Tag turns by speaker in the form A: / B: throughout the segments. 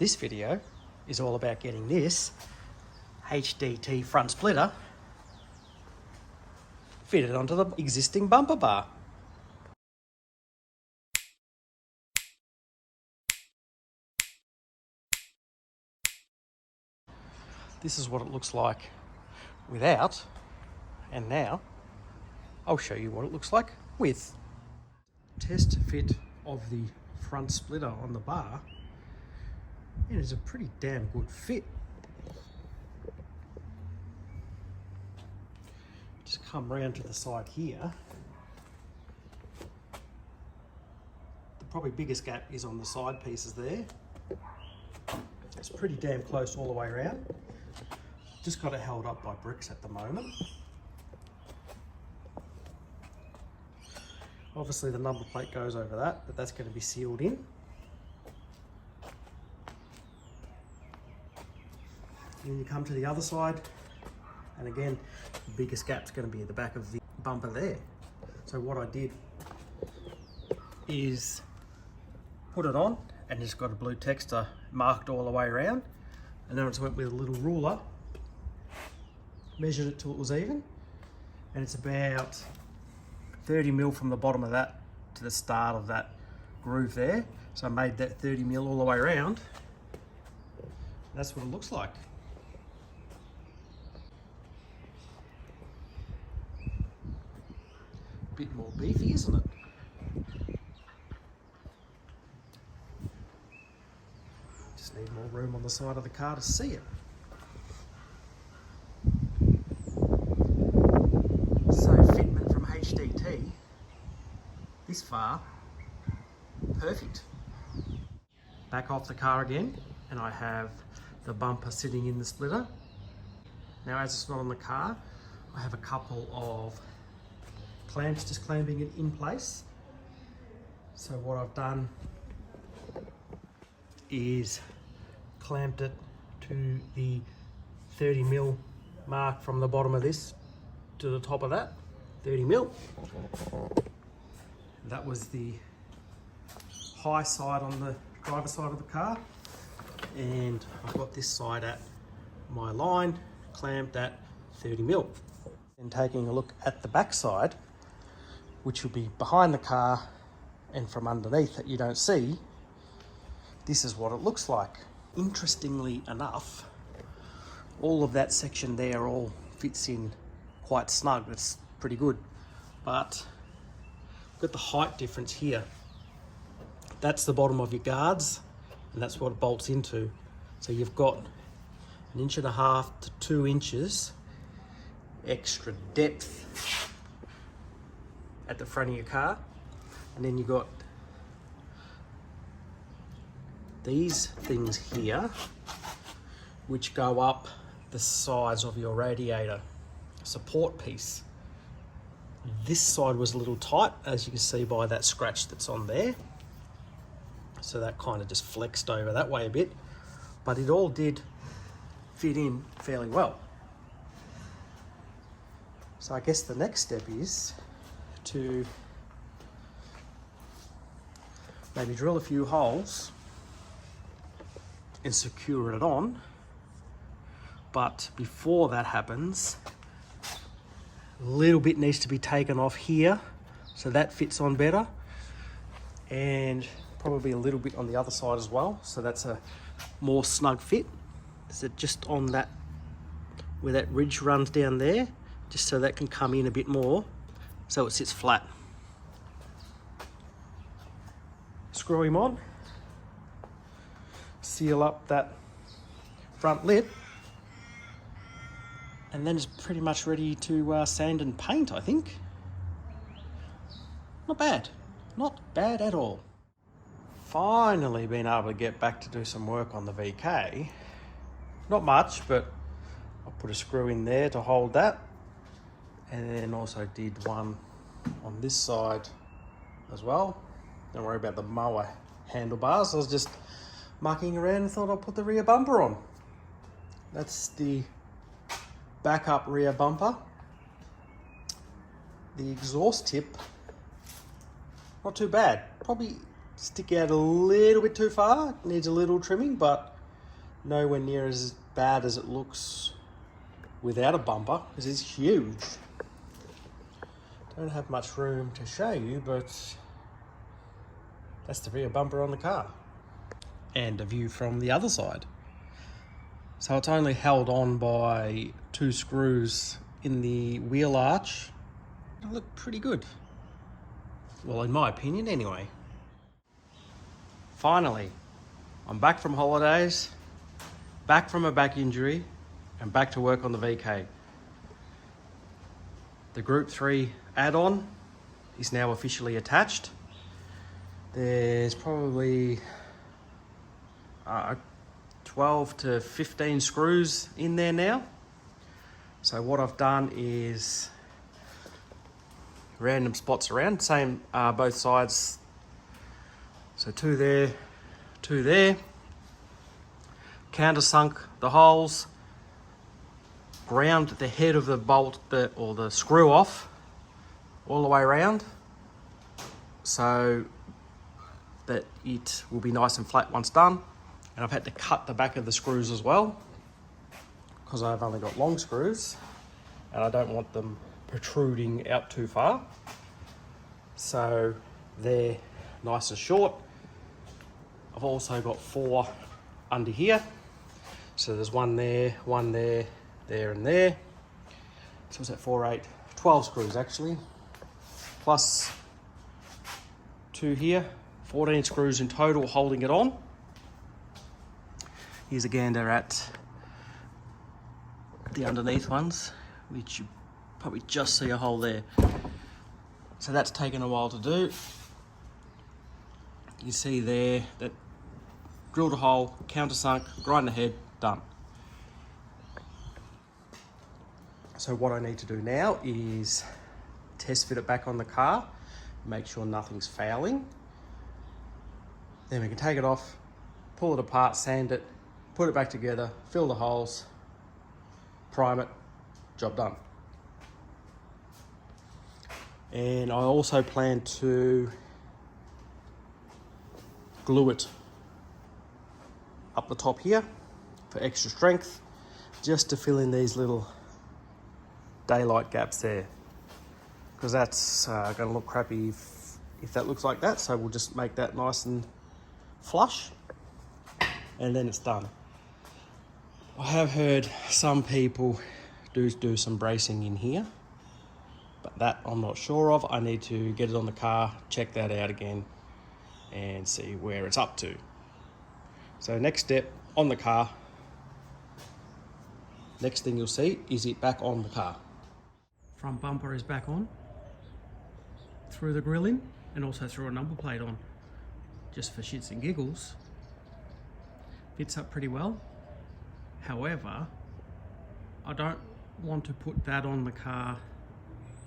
A: This video is all about getting this HDT front splitter fitted onto the existing bumper bar. This is what it looks like without, and now I'll show you what it looks like with. Test fit of the front splitter on the bar. It is a pretty damn good fit. Just come round to the side here. The probably biggest gap is on the side pieces there. It's pretty damn close all the way around. Just got it held up by bricks at the moment. Obviously the number plate goes over that, but that's going to be sealed in. Then you come to the other side, and again, the biggest gap's going to be at the back of the bumper there. So what I did is put it on and just got a blue texture marked all the way around, and then I just went with a little ruler, measured it till it was even, and it's about 30 mil from the bottom of that to the start of that groove there. So I made that 30 mil all the way around. That's what it looks like. Bit more beefy, isn't it? Just need more room on the side of the car to see it. So fitment from HDT, this far, perfect. Back off the car again, and I have the bumper sitting in the splitter. Now as it's not on the car, I have a couple of clamps just clamping it in place. So what I've done is clamped it to the 30 mil mark from the bottom of this to the top of that, 30 mil. That was the high side on the driver's side of the car, and I've got this side at my line clamped at 30 mil. And taking a look at the back side, which will be behind the car and from underneath that you don't see, this is what it looks like. Interestingly enough, all of that section there all fits in quite snug. That's pretty good. But got the height difference here. That's the bottom of your guards, and that's what it bolts into. So you've got 1.5 to 2 inches extra depth at the front of your car, and then you got these things here which go up the sides of your radiator support piece. This side was a little tight, as you can see by that scratch that's on there, so that kind of just flexed over that way a bit, but it all did fit in fairly well. So I guess the next step is to maybe drill a few holes and secure it on. But before that happens, a little bit needs to be taken off here so that fits on better, and probably a little bit on the other side as well, so that's a more snug fit. So just on that, where that ridge runs down there, just so that can come in a bit more so it sits flat. Screw him on, seal up that front lip, and then it's pretty much ready to sand and paint, I think. Not bad, not bad at all. Finally been able to get back to do some work on the VK. Not much, but I put a screw in there to hold that, and then also did one on this side as well. Don't worry about the mower handlebars. I was just mucking around and thought I'll put the rear bumper on. That's the backup rear bumper. The exhaust tip, not too bad. Probably stick out a little bit too far, needs a little trimming, but nowhere near as bad as it looks without a bumper, because it's huge. Don't have much room to show you, but that's the rear bumper on the car. And a view from the other side. So it's only held on by 2 screws in the wheel arch. It'll look pretty good. Well, in my opinion anyway. Finally, I'm back from holidays, back from a back injury, and back to work on the VK. The Group 3 add-on is now officially attached. There's probably 12 to 15 screws in there now. So what I've done is random spots around, same both sides. So 2 there, 2 there. Countersunk the holes, ground the head of the bolt or the screw off all the way around, so that it will be nice and flat once done. And I've had to cut the back of the screws as well, because I've only got long screws and I don't want them protruding out too far. So they're nice and short. I've also got 4 under here. So there's 1 there, 1 there, there and there. So what's that, 4, 8, 12 screws actually. Plus 2 here, 14 screws in total holding it on. Here's a gander at the underneath ones, which you probably just see a hole there. So that's taken a while to do. You see there that drilled a hole, countersunk, grind the head, done. So what I need to do now is test fit it back on the car, make sure nothing's fouling. Then we can take it off, pull it apart, sand it, put it back together, fill the holes, prime it, job done. And I also plan to glue it up the top here for extra strength, just to fill in these little daylight gaps there, because that's going to look crappy if that looks like that. So we'll just make that nice and flush, and then it's done. I have heard some people do some bracing in here, but that I'm not sure of. I need to get it on the car, check that out again, and see where it's up to. So next step on the car, next thing you'll see is it back on the car. Front bumper is back on, through the grill in, and also through a number plate on, just for shits and giggles. Fits up pretty well. However, I don't want to put that on the car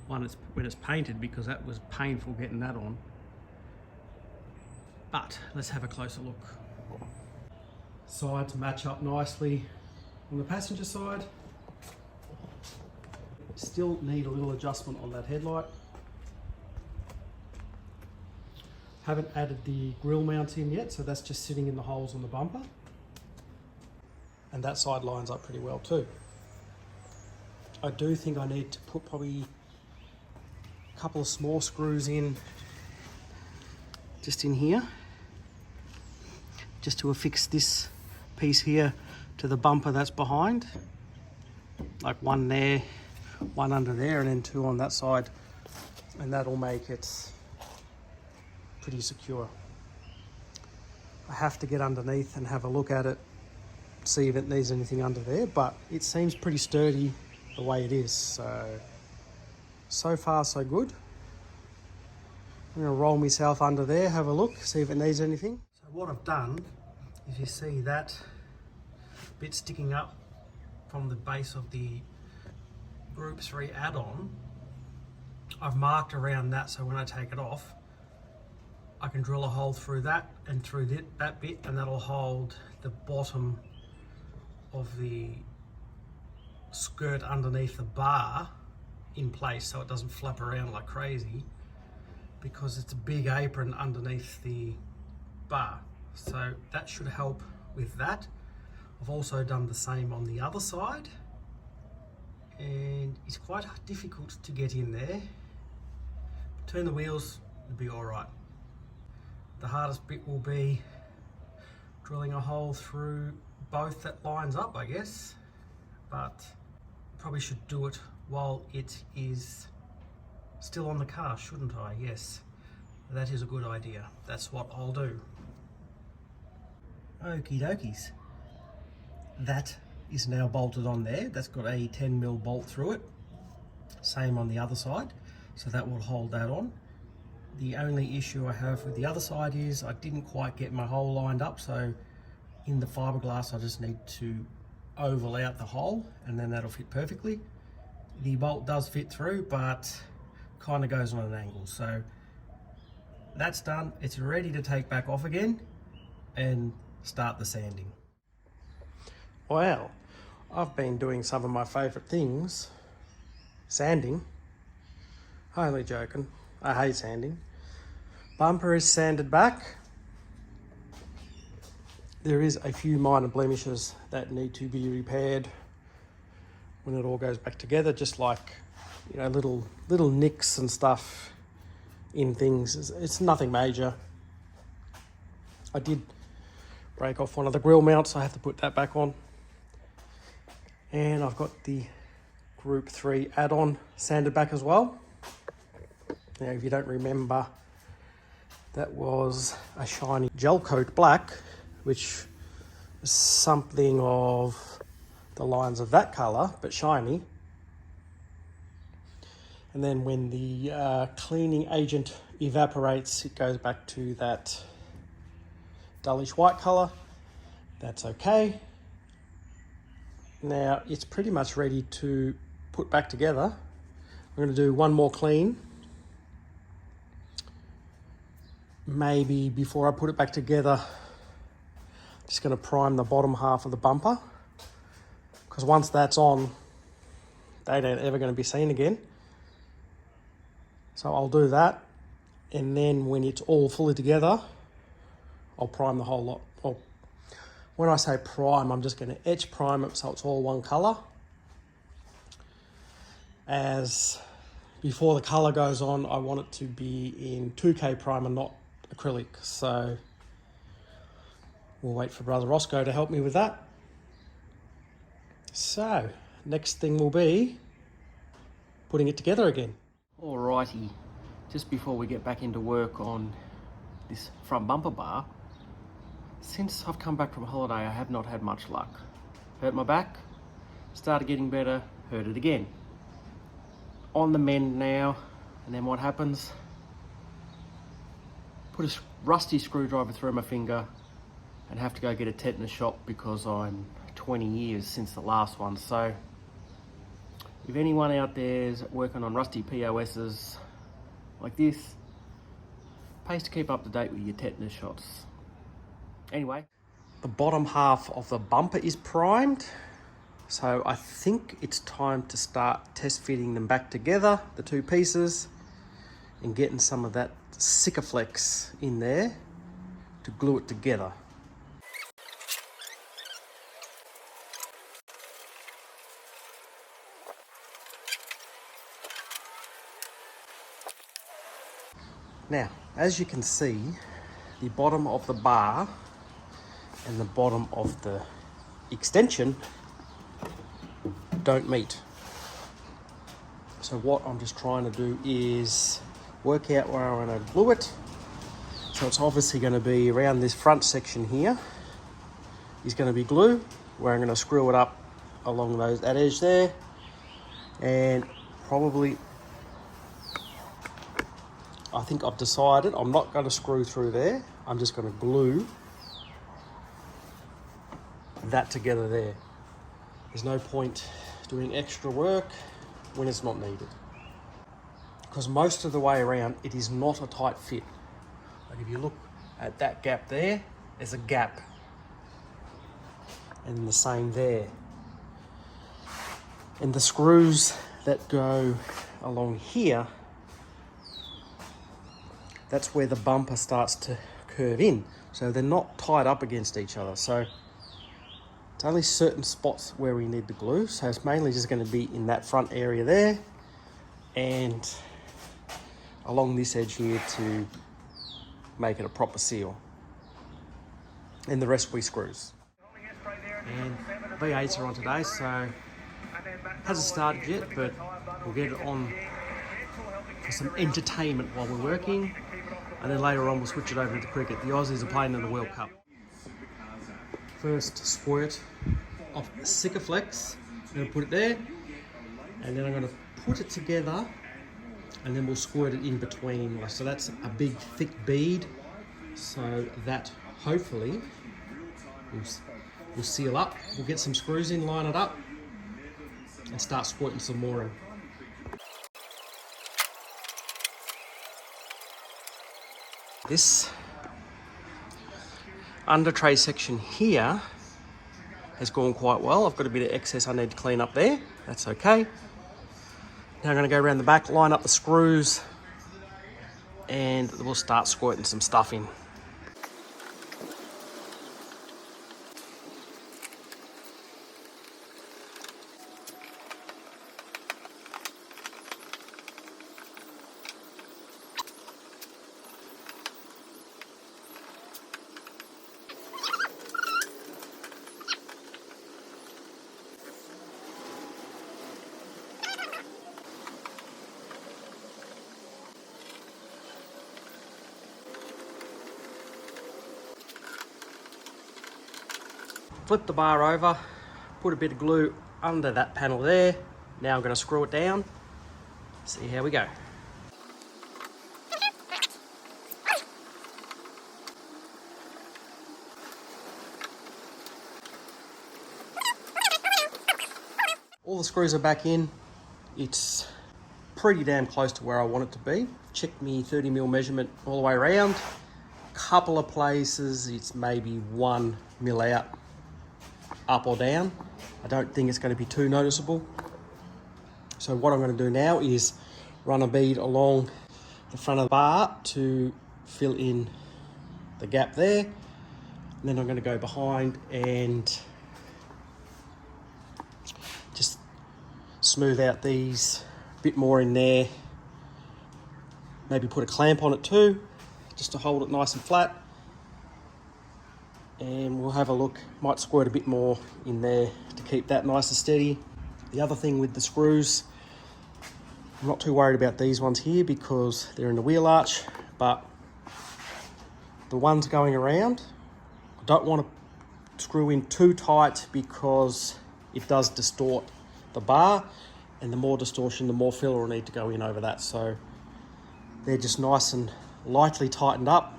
A: when it's painted, because that was painful getting that on. But let's have a closer look. Sides match up nicely on the passenger side. Still need a little adjustment on that headlight. Haven't added the grille mounts in yet, so that's just sitting in the holes on the bumper. And that side lines up pretty well too. I do think I need to put probably a couple of small screws in, just in here, just to affix this piece here to the bumper that's behind. Like 1 there, 1 under there, and then 2 on that side. And that'll make it pretty secure. I have to get underneath and have a look at it, see if it needs anything under there, but it seems pretty sturdy the way it is. So far so good. I'm going to roll myself under there, have a look, see if it needs anything. So what I've done is, you see that bit sticking up from the base of the Group 3 add-on, I've marked around that, so when I take it off, I can drill a hole through that and through that bit, and that'll hold the bottom of the skirt underneath the bar in place, so it doesn't flap around like crazy, because it's a big apron underneath the bar. So that should help with that. I've also done the same on the other side, and it's quite difficult to get in there. Turn the wheels, it'll be all right. The hardest bit will be drilling a hole through both that lines up, I guess, but probably should do it while it is still on the car, shouldn't I? Yes, that is a good idea. That's what I'll do. Okie dokies. That is now bolted on there. That's got a 10mm bolt through it. Same on the other side, so that will hold that on. The only issue I have with the other side is I didn't quite get my hole lined up, so in the fiberglass I just need to oval out the hole and then that'll fit perfectly. The bolt does fit through, but kind of goes on an angle. So that's done. It's ready to take back off again and start the sanding. Wow, I've been doing some of my favourite things. Sanding. Only joking. I hate sanding. Bumper is sanded back. There is a few minor blemishes that need to be repaired when it all goes back together, just like, you know, little nicks and stuff in things. It's nothing major. I did break off one of the grill mounts, so I have to put that back on. And I've got the Group 3 add-on sanded back as well. Now, if you don't remember, that was a shiny gel coat black, which is something of the lines of that colour, but shiny. And then when the cleaning agent evaporates, it goes back to that dullish white colour. That's okay. Now it's pretty much ready to put back together. I'm going to do one more clean. Maybe before I put it back together, just going to prime the bottom half of the bumper, because once that's on, they ain't ever going to be seen again. So I'll do that, and then when it's all fully together, I'll prime the whole lot. Well, when I say prime, I'm just going to etch prime it so it's all one colour. As before the colour goes on, I want it to be in 2K primer, not acrylic. So we'll wait for Brother Roscoe to help me with that. So next thing will be putting it together again. Alrighty, just before we get back into work on this front bumper bar, since I've come back from holiday, I have not had much luck. Hurt my back, started getting better, hurt it again. On the mend now, and then what happens? Put a rusty screwdriver through my finger and have to go get a tetanus shot because I'm 20 years since the last one. So if anyone out there is working on rusty POSs like this, pays to keep up to date with your tetanus shots. Anyway, the bottom half of the bumper is primed, so I think it's time to start test fitting them back together, the two pieces, and getting some of that Sikaflex in there to glue it together. Now, as you can see, the bottom of the bar and the bottom of the extension don't meet. So what I'm just trying to do is work out where I'm going to glue it. So it's obviously going to be around this front section here is going to be glue, where I'm going to screw it up along that edge there, and probably, I think I've decided I'm not going to screw through there. I'm just going to glue that together there. There's no point doing extra work when it's not needed, because most of the way around it is not a tight fit. Like if you look at that gap there, there's a gap, and the same there. And the screws that go along here, that's where the bumper starts to curve in. So they're not tied up against each other. So it's only certain spots where we need the glue. So it's mainly just going to be in that front area there and along this edge here to make it a proper seal. And the rest we screws. And V8s are on today, so hasn't started yet, but we'll get it on for some entertainment while we're working. And then later on we'll switch it over to cricket. The Aussies are playing in the World Cup. First squirt of Sikaflex. I'm going to put it there, and then I'm going to put it together, and then we'll squirt it in between. So that's a big thick bead, so that hopefully will seal up. We'll get some screws in, line it up, and start squirting some more in. This under tray section here has gone quite well. I've got a bit of excess I need to clean up there. That's okay. Now I'm going to go around the back, line up the screws, and we'll start squirting some stuff in. Flip the bar over, put a bit of glue under that panel there. Now I'm going to screw it down, see how we go. All the screws are back in. It's pretty damn close to where I want it to be. Checked me 30mm measurement all the way around. Couple of places it's maybe 1mm out, up or down. I don't think it's going to be too noticeable. So what I'm going to do now is run a bead along the front of the bar to fill in the gap there. And then I'm going to go behind and just smooth out these a bit more in there. Maybe put a clamp on it too, just to hold it nice and flat. And we'll have a look, might squirt a bit more in there to keep that nice and steady. The other thing with the screws, I'm not too worried about these ones here because they're in the wheel arch, but the ones going around, I don't want to screw in too tight because it does distort the bar, and the more distortion, the more filler will need to go in over that. So they're just nice and lightly tightened up.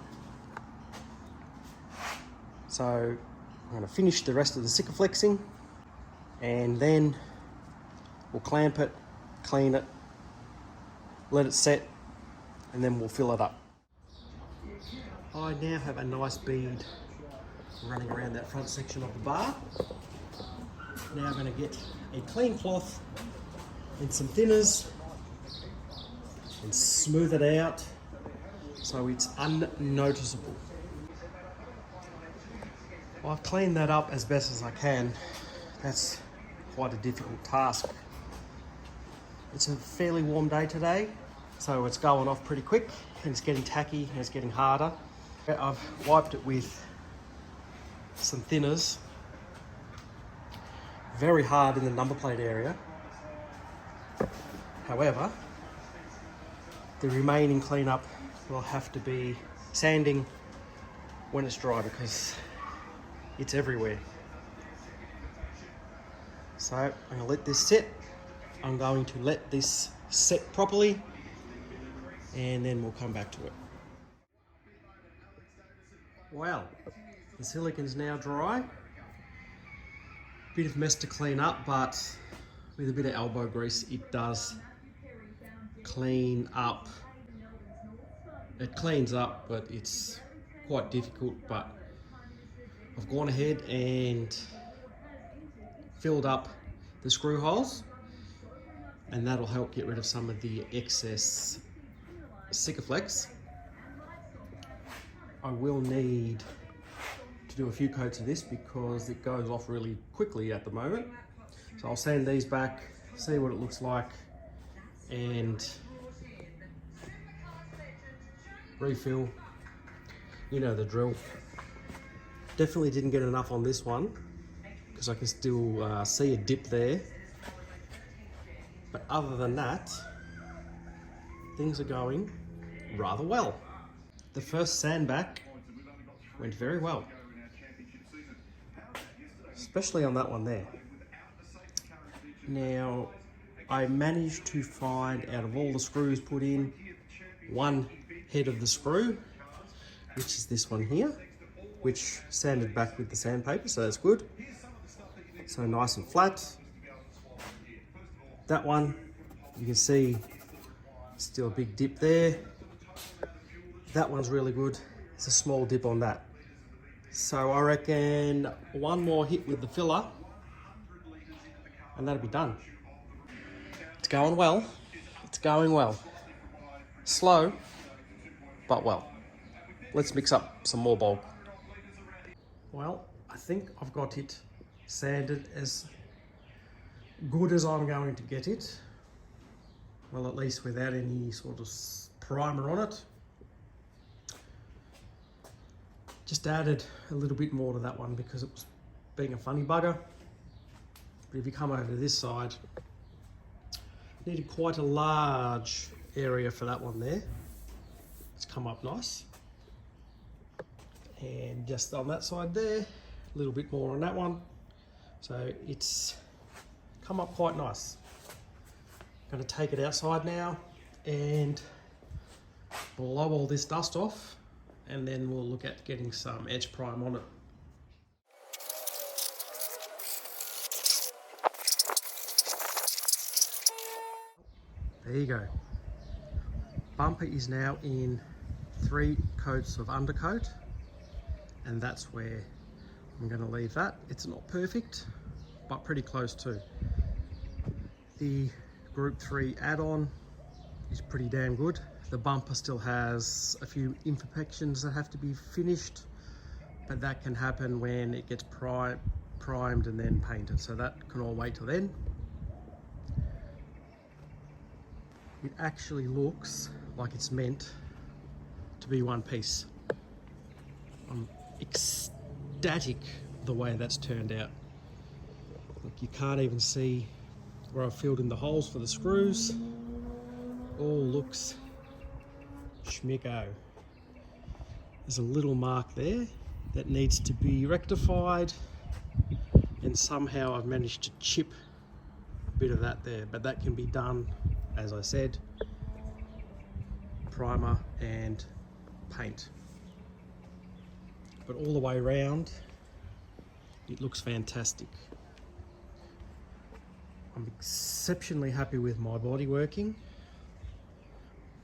A: So I'm going to finish the rest of the Sikaflexing, and then we'll clamp it, clean it, let it set, and then we'll fill it up. I now have a nice bead running around that front section of the bar. Now I'm going to get a clean cloth and some thinners and smooth it out so it's unnoticeable. Well, I've cleaned that up as best as I can. That's quite a difficult task. It's a fairly warm day today, so it's going off pretty quick and it's getting tacky and it's getting harder. I've wiped it with some thinners, very hard in the number plate area. However, the remaining cleanup will have to be sanding when it's dry because it's everywhere. So I'm going to let this sit. I'm going to let this set properly, and then we'll come back to it. Well, the silicon's now dry. Bit of mess to clean up, but with a bit of elbow grease, it does clean up. It cleans up, but it's quite difficult. But I've gone ahead and filled up the screw holes, and that'll help get rid of some of the excess Sikaflex. I will need to do a few coats of this because it goes off really quickly at the moment. So I'll sand these back, see what it looks like, and refill. You know the drill. Definitely didn't get enough on this one because I can still see a dip there. But other than that, things are going rather well. The first sand back went very well, especially on that one there. Now, I managed to find, out of all the screws put in, one head of the screw, which is this one here, which sanded back with the sandpaper, so that's good. So nice and flat. That one, you can see still a big dip there. That one's really good. It's a small dip on that. So I reckon one more hit with the filler and that'll be done. It's going well. It's going well. Slow, but well. Let's mix up some more bulk. Well, I think I've got it sanded as good as I'm going to get it. Well, at least without any sort of primer on it. Just added a little bit more to that one because it was being a funny bugger. But if you come over to this side, needed quite a large area for that one there. It's come up nice. And just on that side there, a little bit more on that one. So it's come up quite nice. I'm going to take it outside now and blow all this dust off, and then we'll look at getting some edge prime on it. There you go. Bumper is now in 3 coats of undercoat, and that's where I'm going to leave that. It's not perfect, but pretty close too. The Group 3 add-on is pretty damn good. The bumper still has a few imperfections that have to be finished, but that can happen when it gets primed and then painted, so that can all wait till then. It actually looks like it's meant to be one piece. I'm ecstatic the way that's turned out. Look, you can't even see where I've filled in the holes for the screws. All looks schmicko. There's a little mark there that needs to be rectified, and somehow I've managed to chip a bit of that there, but that can be done, as I said, primer and paint. But all the way around, it looks fantastic. I'm exceptionally happy with my body working.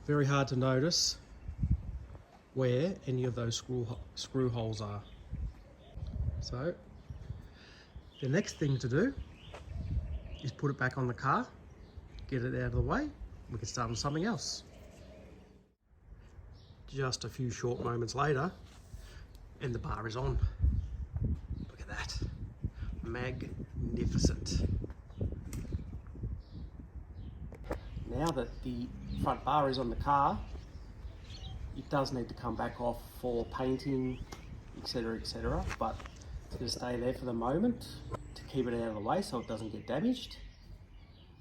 A: Very hard to notice where any of those screw holes are. So the next thing to do is put it back on the car, get it out of the way, we can start on something else. Just a few short moments later, and the bar is on. Look at that. Magnificent. Now that the front bar is on the car, it does need to come back off for painting, etc, etc, but it's going to stay there for the moment to keep it out of the way so it doesn't get damaged.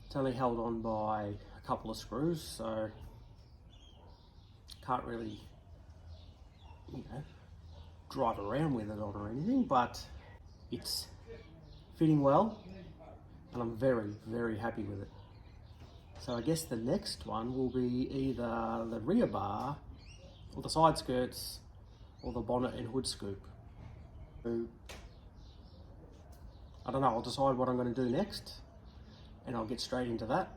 A: It's only held on by a couple of screws, so can't really, you know, drive around with it on or anything, but it's fitting well and I'm very, very happy with it. So I guess the next one will be either the rear bar or the side skirts or the bonnet and hood scoop. So, I don't know, I'll decide what I'm going to do next and I'll get straight into that.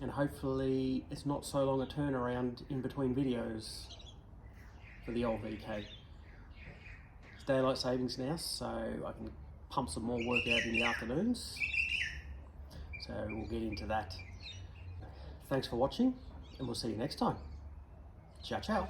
A: And hopefully it's not so long a turnaround in between videos for the old VK. It's daylight savings now, so I can pump some more work out in the afternoons. So we'll get into that. Thanks for watching, and we'll see you next time. Ciao, ciao.